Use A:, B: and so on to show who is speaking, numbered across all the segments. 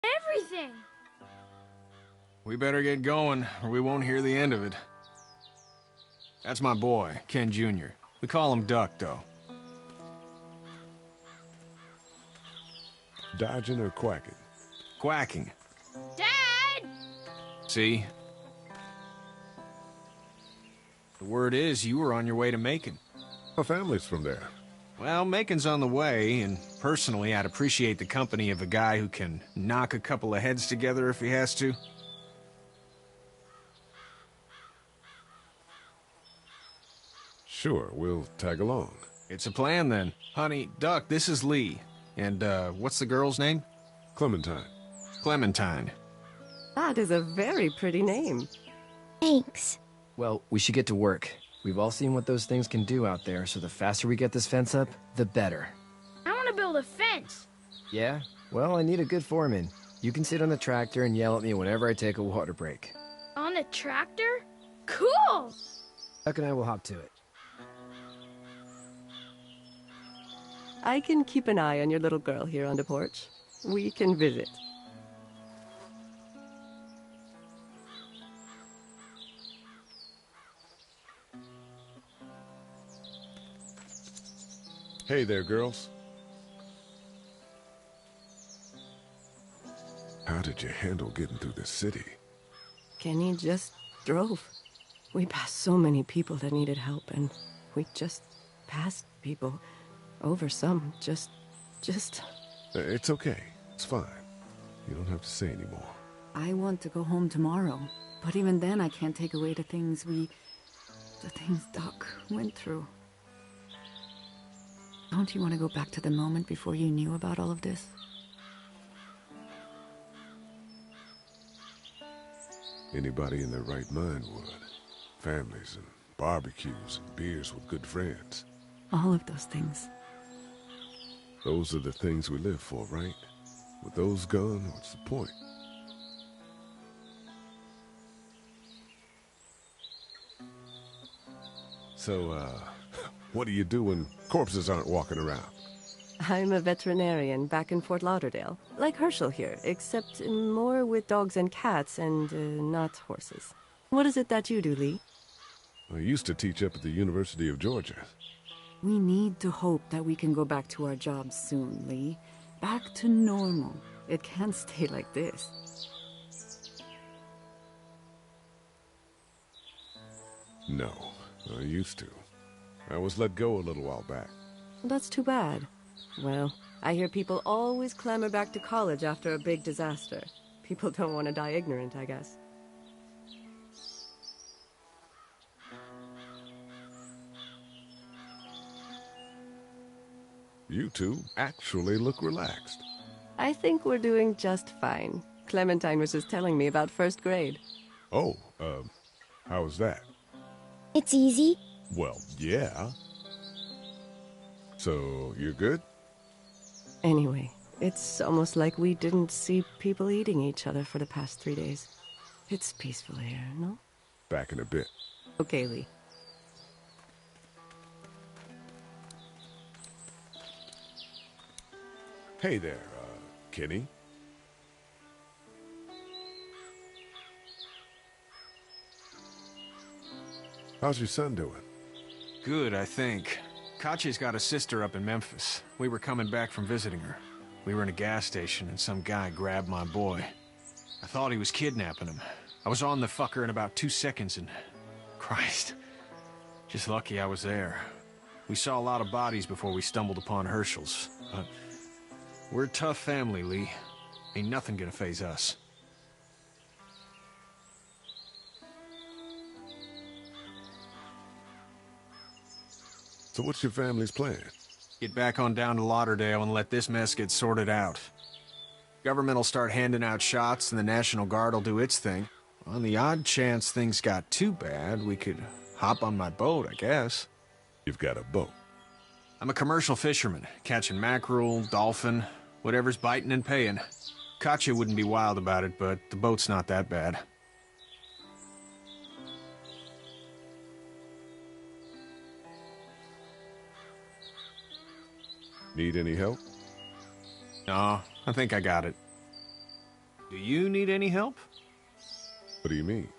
A: everything.
B: We better get going, or we won't hear the end of it. That's my boy, Ken Jr. We call him Duck, though.
C: Dodging or quacking?
B: Quacking.
A: Dad!
B: See? The word is you were on your way to Macon.
C: Our family's from there.
B: Well, Macon's on the way, and personally, I'd appreciate the company of a guy who can knock a couple of heads together if he has to.
C: Sure, we'll tag along.
B: It's a plan, then. Honey, Duck, this is Lee. And, what's the girl's name?
C: Clementine.
B: Clementine.
D: That is a very pretty name.
E: Thanks.
F: Well, we should get to work. We've all seen what those things can do out there, so the faster we get this fence up, the better.
A: I want to build a fence.
F: Yeah? Well, I need a good foreman. You can sit on the tractor and yell at me whenever I take a water break.
A: On the tractor? Cool!
F: Duck and I will hop to it.
D: I can keep an eye on your little girl here on the porch. We can visit.
C: Hey there, girls. How did you handle getting through the city?
D: Kenny just drove. We passed so many people that needed help, and we just passed people. Over some, just...
C: It's okay. It's fine. You don't have to say anymore.
G: I want to go home tomorrow, but even then I can't take away the things Doc went through. Don't you want to go back to the moment before you knew about all of this?
C: Anybody in their right mind would. Families and barbecues and beers with good friends.
G: All of those things.
C: Those are the things we live for, right? With those gone, what's the point? So, what do you do when corpses aren't walking around?
D: I'm a veterinarian back in Fort Lauderdale. Like Herschel here, except more with dogs and cats and not horses. What is it that you do, Lee?
C: I used to teach up at the University of Georgia.
G: We need to hope that we can go back to our jobs soon, Lee. Back to normal. It can't stay like this.
C: No, I used to. I was let go a little while back.
D: That's too bad. Well, I hear people always clamor back to college after a big disaster. People don't want to die ignorant, I guess.
C: You two actually look relaxed.
D: I think we're doing just fine. Clementine was just telling me about first grade.
C: Oh, how was that?
E: It's easy.
C: Well, yeah. So, you're good?
D: Anyway, it's almost like we didn't see people eating each other for the past 3 days. It's peaceful here, no?
C: Back in a bit.
D: Okay, Lee.
C: Hey there, Kenny. How's your son doing?
B: Good, I think. Katya's got a sister up in Memphis. We were coming back from visiting her. We were in a gas station and some guy grabbed my boy. I thought he was kidnapping him. I was on the fucker in about 2 seconds and... Christ. Just lucky I was there. We saw a lot of bodies before we stumbled upon Herschel's. But we're a tough family, Lee. Ain't nothing gonna faze us.
C: So what's your family's plan?
B: Get back on down to Lauderdale and let this mess get sorted out. Government will start handing out shots and the National Guard will do its thing. On the odd chance things got too bad, we could hop on my boat, I guess.
C: You've got a boat.
B: I'm a commercial fisherman, catching mackerel, dolphin, whatever's biting and paying. Katya wouldn't be wild about it, but the boat's not that bad.
C: Need any help?
B: No, I think I got it. Do you need any help?
C: What do you mean?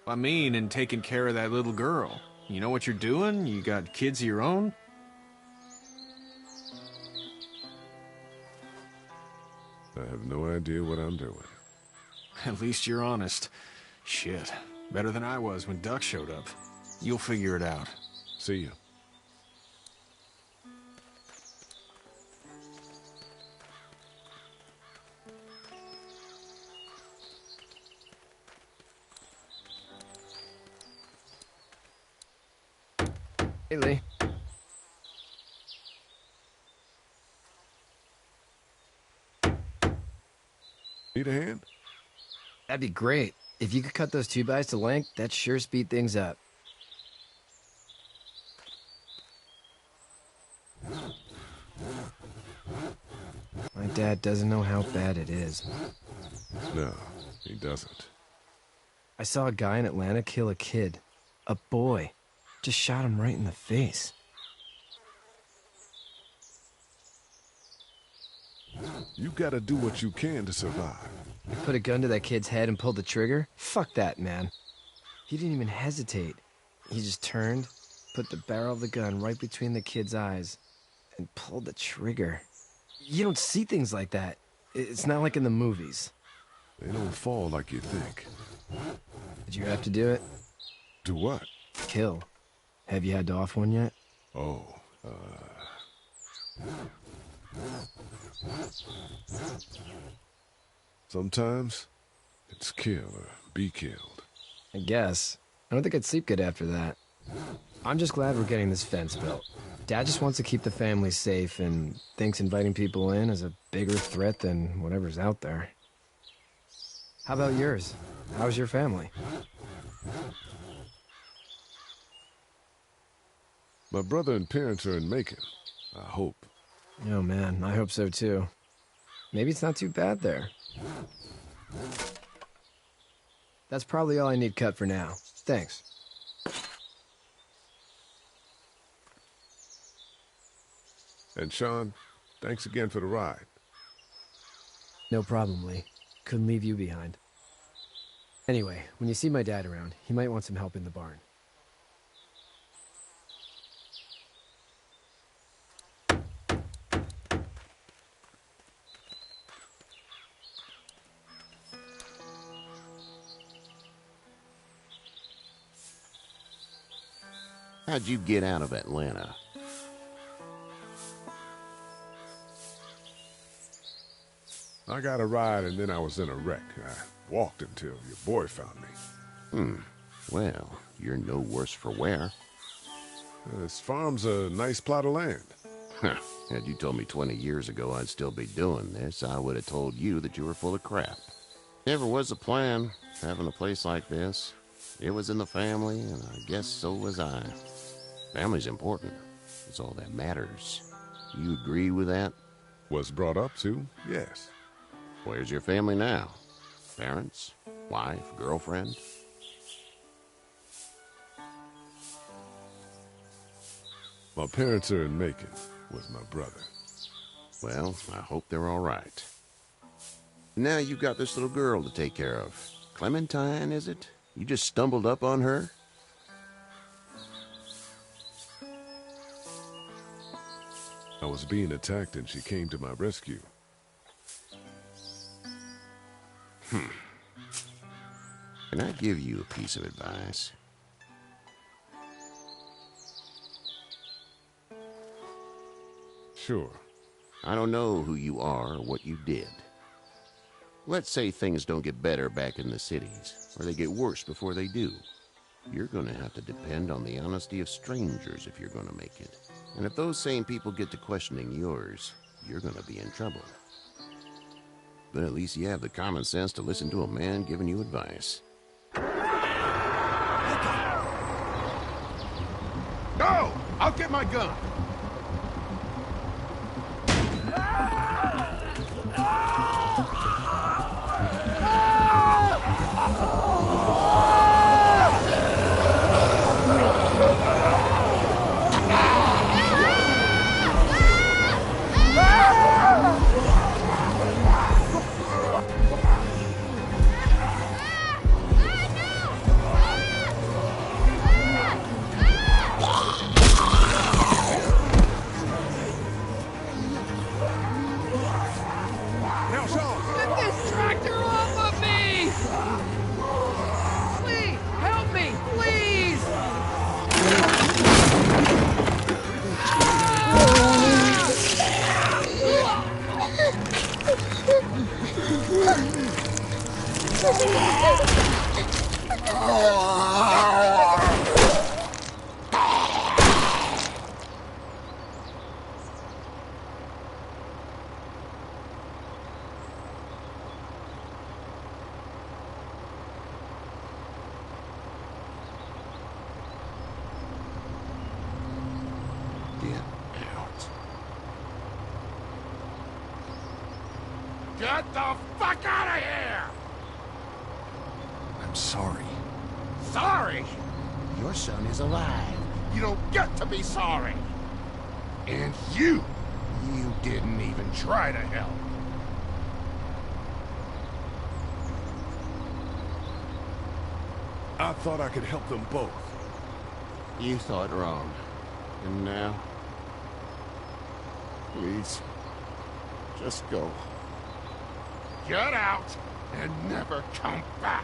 B: I mean, in taking care of that little girl. You know what you're doing? You got kids of your own?
C: I have no idea what I'm doing.
B: At least you're honest. Shit. Better than I was when Duck showed up. You'll figure it out.
C: See you.
F: Hey, Lee.
C: Need a hand?
F: That'd be great. If you could cut those 2x to length, that'd sure speed things up. My dad doesn't know how bad it is.
C: No, he doesn't.
F: I saw a guy in Atlanta kill a kid. A boy. Just shot him right in the face.
C: You gotta do what you can to survive.
F: Put a gun to that kid's head and pulled the trigger? Fuck that, man. He didn't even hesitate. He just turned, put the barrel of the gun right between the kid's eyes, and pulled the trigger. You don't see things like that. It's not like in the movies.
C: They don't fall like you think.
F: Did you have to do it?
C: Do what?
F: Kill. Have you had to off one yet?
C: Oh, sometimes it's kill or be killed.
F: I guess. I don't think I'd sleep good after that. I'm just glad we're getting this fence built. Dad just wants to keep the family safe and thinks inviting people in is a bigger threat than whatever's out there. How about yours? How's your family?
C: My brother and parents are in Macon. I hope.
F: Oh man, I hope so too. Maybe it's not too bad there. That's probably all I need cut for now. Thanks.
C: And Sean, thanks again for the ride.
F: No problem, Lee. Couldn't leave you behind. Anyway, when you see my dad around, he might want some help in the barn.
H: How'd you get out of Atlanta?
C: I got a ride and then I was in a wreck. I walked until your boy found me.
H: Well, you're no worse for wear.
C: This farm's a nice plot of land.
H: Had you told me 20 years ago I'd still be doing this, I would have told you that you were full of crap. Never was a plan, having a place like this. It was in the family, and I guess so was I. Family's important. It's all that matters. You agree with that?
C: Was brought up to, yes.
H: Where's your family now? Parents? Wife? Girlfriend?
C: My parents are in Macon with my brother.
H: Well, I hope they're all right. Now you've got this little girl to take care of. Clementine, is it? You just stumbled up on her?
C: I was being attacked and she came to my rescue.
H: Can I give you a piece of advice?
C: Sure.
H: I don't know who you are or what you did. Let's say things don't get better back in the cities, or they get worse before they do. You're gonna have to depend on the honesty of strangers if you're gonna make it. And if those same people get to questioning yours, you're gonna be in trouble. But at least you have the common sense to listen to a man giving you advice.
C: No! I'll get my gun!
I: Get the fuck out of here!
B: I'm sorry.
I: Sorry? Your son is alive. You don't get to be sorry. And you didn't even try to help.
C: I thought I could help them both.
H: You thought wrong. And now?
I: Please, just go. Get out and never come back.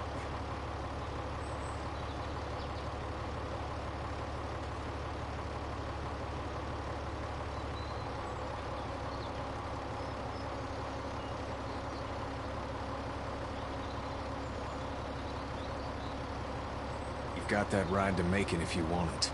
B: You've got that ride to Macon if you want it.